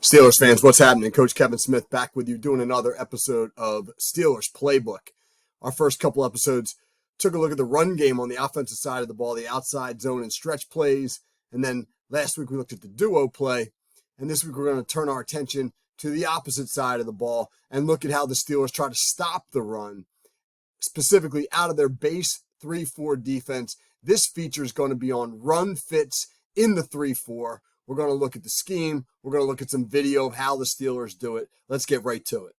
Steelers fans, what's happening? Coach Kevin Smith back with you doing another episode of Steelers Playbook. Our first couple episodes took a look at the run game on the offensive side of the ball, the outside zone and stretch plays. And then last week we looked at the duo play. And this week we're going to turn our attention to the opposite side of the ball and look at how the Steelers try to stop the run, specifically out of their base 3-4 defense. This feature is going to be on run fits in the 3-4. We're going to look at the scheme. We're going to look at some video of how the Steelers do it. Let's get right to it.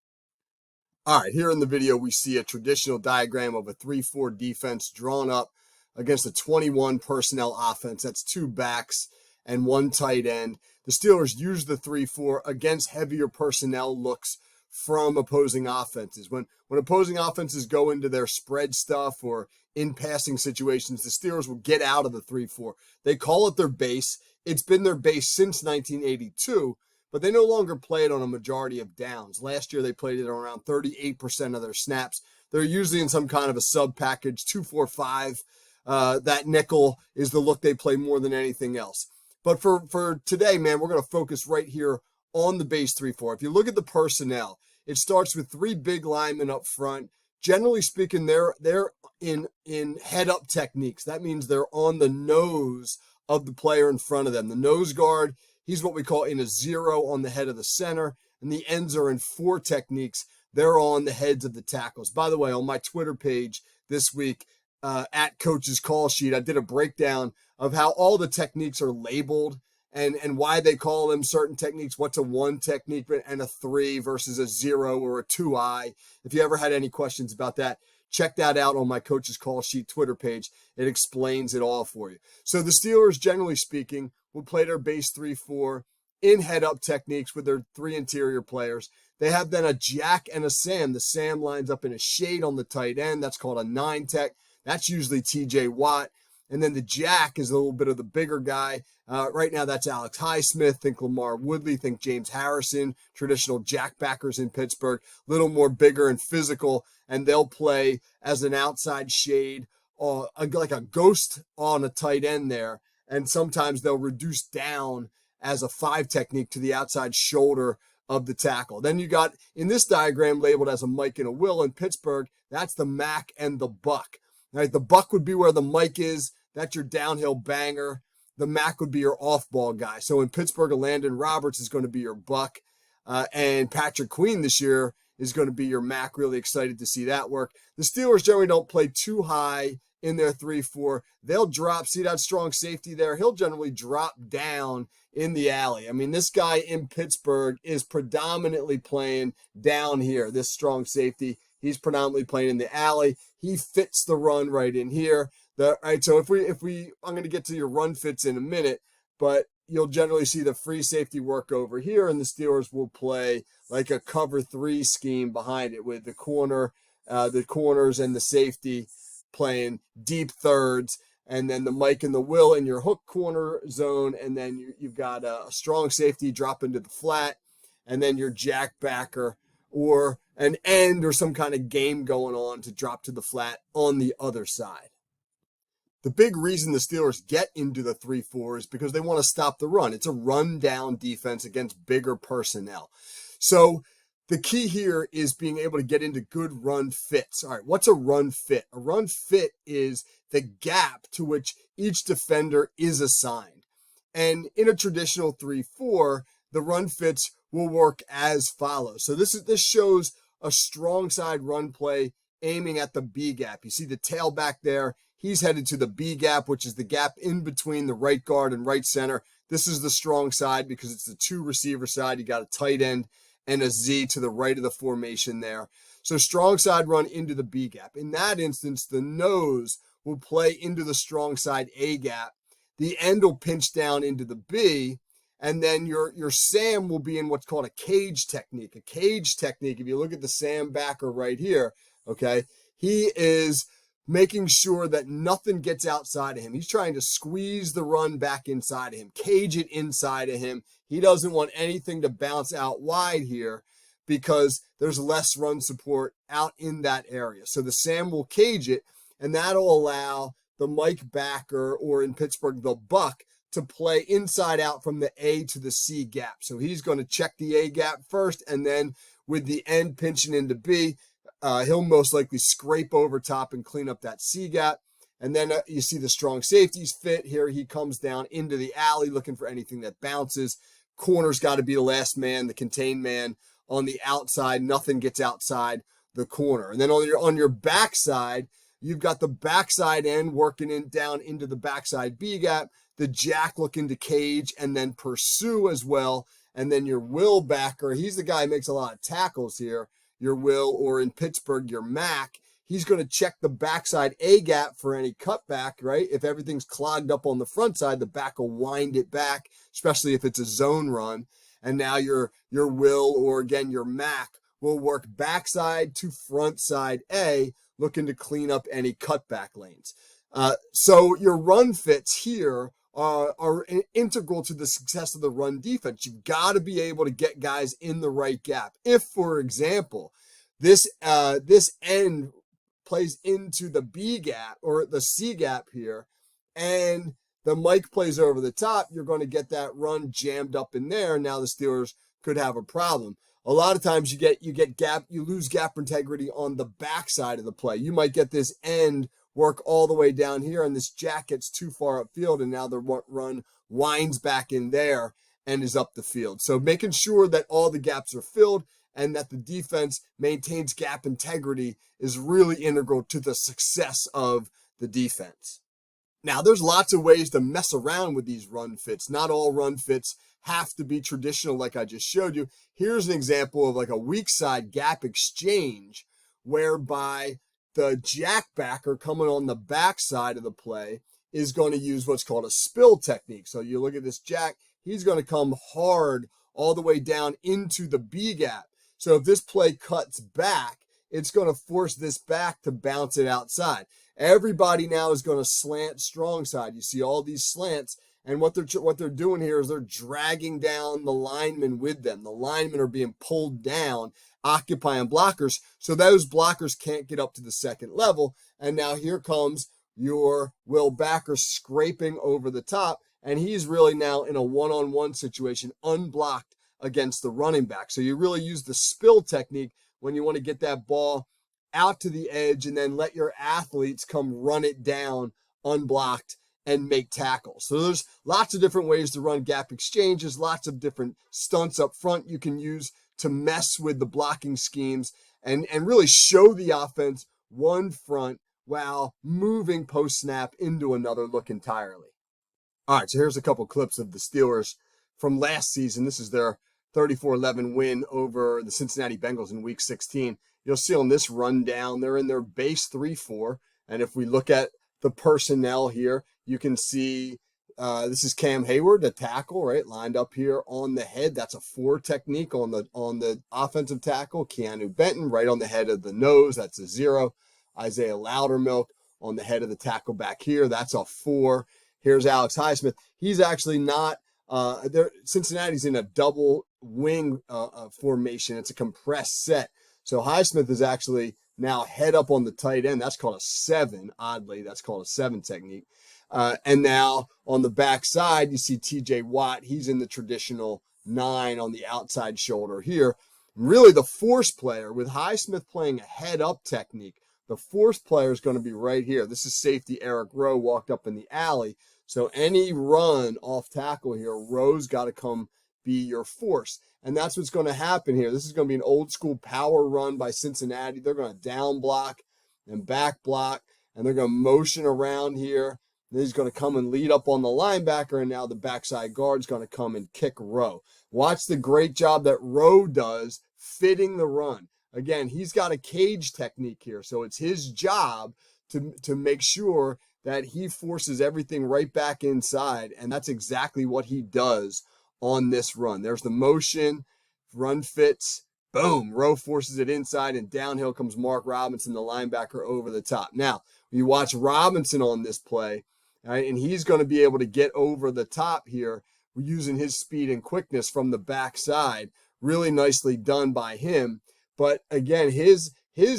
All right, here in the video, we see a traditional diagram of a 3-4 defense drawn up against a 21 personnel offense. That's two backs and one tight end. The Steelers use the 3-4 against heavier personnel looks from opposing offenses. When opposing offenses go into their spread stuff or in passing situations, the Steelers will get out of the 3-4. They call it their base. It's been their base since 1982, but they no longer play it on a majority of downs. Last year, they played it on around 38% of their snaps. They're usually in some kind of a sub package, 2-4-5. That nickel is the look they play more than anything else. But for today, man, we're going to focus right here on the base 3-4. If you look at the personnel, it starts with three big linemen up front. Generally speaking, they're in head-up techniques. That means they're on the nose of the player in front of them. The nose guard, he's what we call in a 0 on the head of the center, and the ends are in 4 techniques. They're on the heads of the tackles. By the way, on my Twitter page this week, at Coach's Call Sheet, I did a breakdown of how all the techniques are labeled and why they call them certain techniques. What's a 1 technique and a 3 versus a 0 or a 2-eye. If you ever had any questions about that, check that out on my Coach's Call Sheet Twitter page. It explains it all for you. So the Steelers, generally speaking, will play their base 3-4 in head-up techniques with their 3 interior players. They have then a jack and a Sam. The Sam lines up in a shade on the tight end. That's called a 9 tech. That's usually TJ Watt. And then the jack is a little bit of the bigger guy. Right now, that's Alex Highsmith. Think Lamar Woodley. Think James Harrison. Traditional jackbackers in Pittsburgh. A little more bigger and physical. And they'll play as an outside shade, like a ghost on a tight end there. And sometimes they'll reduce down as a 5 technique to the outside shoulder of the tackle. Then you got, in this diagram, labeled as a Mike and a Will in Pittsburgh, that's the Mac and the Buck. All right, the Buck would be where the Mike is. That's your downhill banger. The Mac would be your off-ball guy. So in Pittsburgh, Landon Roberts is going to be your Buck. And Patrick Queen this year is going to be your Mac. Really excited to see that work. The Steelers generally don't play too high in their 3-4. They'll drop. See that strong safety there? He'll generally drop down in the alley. I mean, this guy in Pittsburgh is predominantly playing down here, this strong safety. He's predominantly playing in the alley. He fits the run right in here. Right, so if we, I'm going to get to your run fits in a minute, but you'll generally see the free safety work over here, and the Steelers will play like a cover 3 scheme behind it with the corners and the safety playing deep thirds, and then the Mike and the Will in your hook corner zone, and then you've got a strong safety drop into the flat, and then your jack backer or an end or some kind of game going on to drop to the flat on the other side. The big reason the Steelers get into the 3-4 is because they want to stop the run. It's a run-down defense against bigger personnel. So the key here is being able to get into good run fits. All right, what's a run fit? A run fit is the gap to which each defender is assigned. And in a traditional 3-4, the run fits will work as follows. So this shows a strong side run play aiming at the B gap. You see the tailback there. He's headed to the B gap, which is the gap in between the right guard and right center. This is the strong side because it's the 2 receiver side. You got a tight end and a Z to the right of the formation there. So strong side run into the B gap. In that instance, the nose will play into the strong side A gap. The end will pinch down into the B. And then your Sam will be in what's called a cage technique. A cage technique, if you look at the Sam backer right here, okay, he is making sure that nothing gets outside of him. He's trying to squeeze the run back inside of him, cage it inside of him. He doesn't want anything to bounce out wide here because there's less run support out in that area. So the Sam will cage it, and that'll allow the Mike backer, or in Pittsburgh, the Buck, to play inside out from the A to the C gap. So he's going to check the A gap first, and then with the end pinching into B, he'll most likely scrape over top and clean up that C gap. And then you see the strong safeties fit. Here he comes down into the alley looking for anything that bounces. Corner's got to be the last man, the contained man on the outside. Nothing gets outside the corner. And then on your backside, you've got the backside end working in down into the backside B gap. The jack looking to cage and then pursue as well. And then your will backer, he's the guy who makes a lot of tackles here. Your will, or in Pittsburgh, your Mac. He's going to check the backside A gap for any cutback, right? If everything's clogged up on the front side, the back will wind it back, especially if it's a zone run. And now your will, or again, your Mac, will work backside to front side A, looking to clean up any cutback lanes. So your run fits here are integral to the success of the run defense. You've got to be able to get guys in the right gap. If, for example, this end plays into the B gap or the C gap here, and the Mike plays over the top, you're going to get that run jammed up in there. Now the Steelers could have a problem. A lot of times you lose gap integrity on the backside of the play. You might get this end work all the way down here, and this jack gets too far upfield, and now the run winds back in there and is up the field. So making sure that all the gaps are filled and that the defense maintains gap integrity is really integral to the success of the defense. Now, there's lots of ways to mess around with these run fits. Not all run fits have to be traditional like I just showed you. Here's an example of like a weak side gap exchange whereby the jackbacker coming on the backside of the play is going to use what's called a spill technique. So you look at this jack, he's going to come hard all the way down into the B gap. So if this play cuts back, it's going to force this back to bounce it outside. Everybody now is going to slant strong side. You see all these slants, and what they're doing here is they're dragging down the linemen with them. The linemen are being pulled down, occupying blockers, so those blockers can't get up to the second level. And now here comes your Will Backer scraping over the top, and he's really now in a one-on-one situation, unblocked against the running back. So you really use the spill technique when you want to get that ball out to the edge and then let your athletes come run it down unblocked and make tackles. So there's lots of different ways to run gap exchanges, lots of different stunts up front you can use to mess with the blocking schemes and really show the offense one front while moving post-snap into another look entirely. All right, so here's a couple clips of the Steelers from last season. This is their 34-11 win over the Cincinnati Bengals in Week 16. You'll see on this rundown, they're in their base 3-4. And if we look at the personnel here, you can see this is Cam Hayward, the tackle, right, lined up here on the head. That's a 4 technique on the offensive tackle. Keanu Benton right on the head of the nose. That's a 0. Isaiah Loudermilk on the head of the tackle back here. That's a 4. Here's Alex Highsmith. He's actually not Cincinnati's in a double wing formation. It's a compressed set. So Highsmith is actually now head up on the tight end. That's called a 7. Oddly, that's called a 7 technique. And now on the backside, you see TJ Watt. He's in the traditional 9 on the outside shoulder here. Really the force player with Highsmith playing a head up technique. The force player is going to be right here. This is safety Eric Rowe walked up in the alley. So any run off tackle here, Rowe's got to come be your force. And that's what's going to happen here. This is going to be an old school power run by Cincinnati. They're going to down block and back block, and they're going to motion around here. Then he's going to come and lead up on the linebacker, and now the backside guard's going to come and kick Rowe. Watch the great job that Rowe does fitting the run. Again, he's got a cage technique here, so it's his job to make sure that he forces everything right back inside, and that's exactly what he does on this run. There's the motion, run fits, boom, Rowe forces it inside, and downhill comes Mark Robinson, the linebacker, over the top. Now, you watch Robinson on this play, right, and he's going to be able to get over the top here using his speed and quickness from the backside. Really nicely done by him. But again, his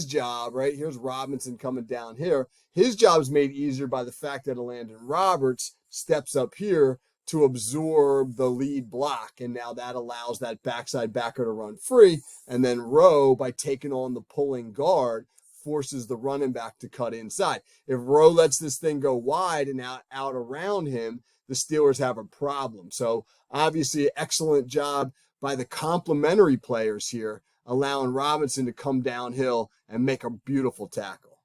job, right, here's Robinson coming down here. His job is made easier by the fact that Landon Roberts steps up here to absorb the lead block. And now that allows that backside backer to run free. And then Rowe, by taking on the pulling guard, forces the running back to cut inside. If Rowe lets this thing go wide and out around him, the Steelers have a problem. So obviously, excellent job by the complementary players here, allowing Robinson to come downhill and make a beautiful tackle.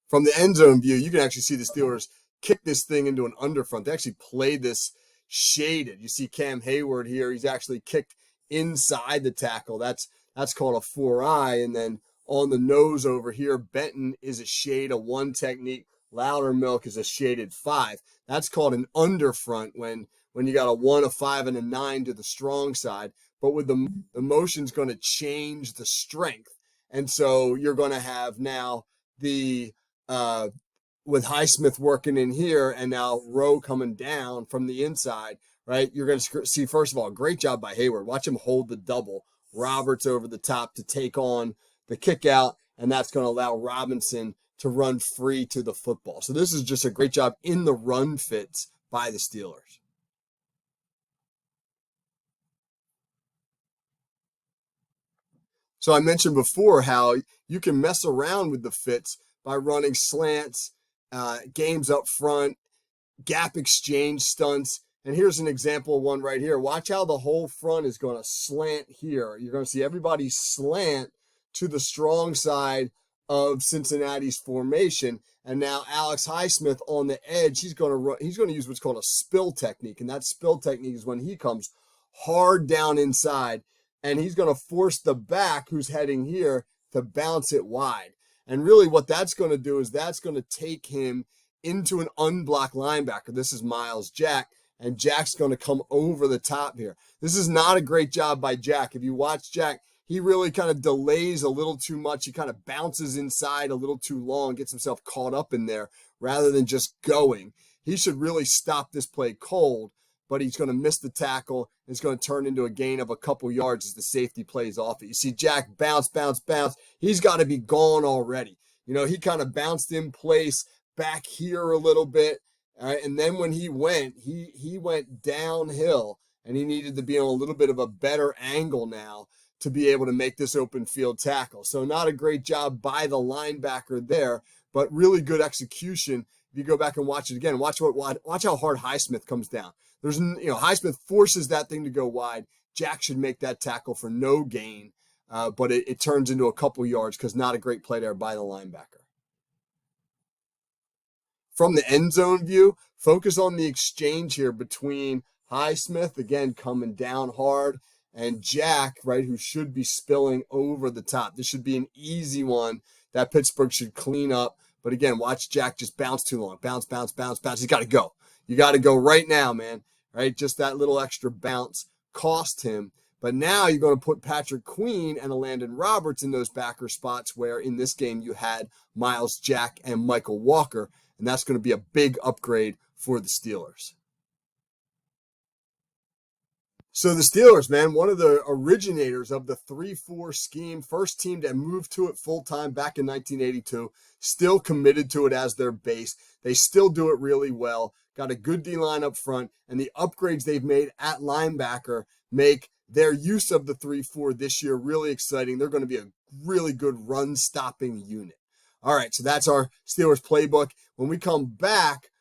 From the end zone view, you can actually see the Steelers kick this thing into an underfront. They actually played this shaded. You see Cam Hayward here. He's actually kicked inside the tackle. That's called a 4-eye. And then on the nose over here, Benton is a shade of 1 technique. Loudermilk is a shaded 5. That's called an underfront when you got a 1, a 5, and a 9 to the strong side. But with the motion's going to change the strength. And so you're going to have now the with Highsmith working in here and now Rowe coming down from the inside, right? You're going to see, first of all, great job by Hayward. Watch him hold the double. Roberts over the top to take on the kick out, and that's going to allow Robinson to run free to the football. So this is just a great job in the run fits by the Steelers. So I mentioned before how you can mess around with the fits by running slants, games up front, gap exchange stunts. And here's an example of one right here. Watch how the whole front is going to slant here. You're going to see everybody slant to the strong side of Cincinnati's formation. And now Alex Highsmith on the edge, he's going to use what's called a spill technique. And that spill technique is when he comes hard down inside, and he's going to force the back who's heading here to bounce it wide. And really what that's going to do is that's going to take him into an unblocked linebacker. This is Miles Jack, and Jack's going to come over the top here. This is not a great job by Jack. If you watch Jack, he really kind of delays a little too much. He kind of bounces inside a little too long, gets himself caught up in there rather than just going. He should really stop this play cold, but he's going to miss the tackle. It's going to turn into a gain of a couple yards as the safety plays off it. You see Jack bounce. He's got to be gone already. You know, he kind of bounced in place back here a little bit. And then when he went downhill, and he needed to be on a little bit of a better angle now to be able to make this open field tackle. So not a great job by the linebacker there, but really good execution. If you go back and watch it again, watch how hard Highsmith comes down. Highsmith forces that thing to go wide. Jack should make that tackle for no gain, but it turns into a couple yards because not a great play there by the linebacker. From the end zone view, focus on the exchange here between Highsmith, again, coming down hard, and Jack, right, who should be spilling over the top. This should be an easy one that Pittsburgh should clean up. But again, watch Jack just bounce too long. Bounce. He's got to go. You got to go right now, man. Right? Just that little extra bounce cost him. But now you're going to put Patrick Queen and Landon Roberts in those backer spots where in this game you had Miles Jack and Michael Walker. And that's going to be a big upgrade for the Steelers. So the Steelers, man, one of the originators of the 3-4 scheme, first team to move to it full-time back in 1982, still committed to it as their base. They still do it really well, got a good D-line up front, and the upgrades they've made at linebacker make their use of the 3-4 this year really exciting. They're going to be a really good run-stopping unit. All right, so that's our Steelers playbook. When we come back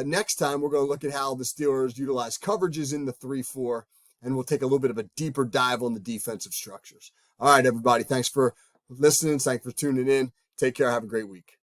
next time, we're going to look at how the Steelers utilize coverages in the 3-4, and we'll take a little bit of a deeper dive on the defensive structures. All right, everybody, thanks for listening. Thanks for tuning in. Take care. Have a great week.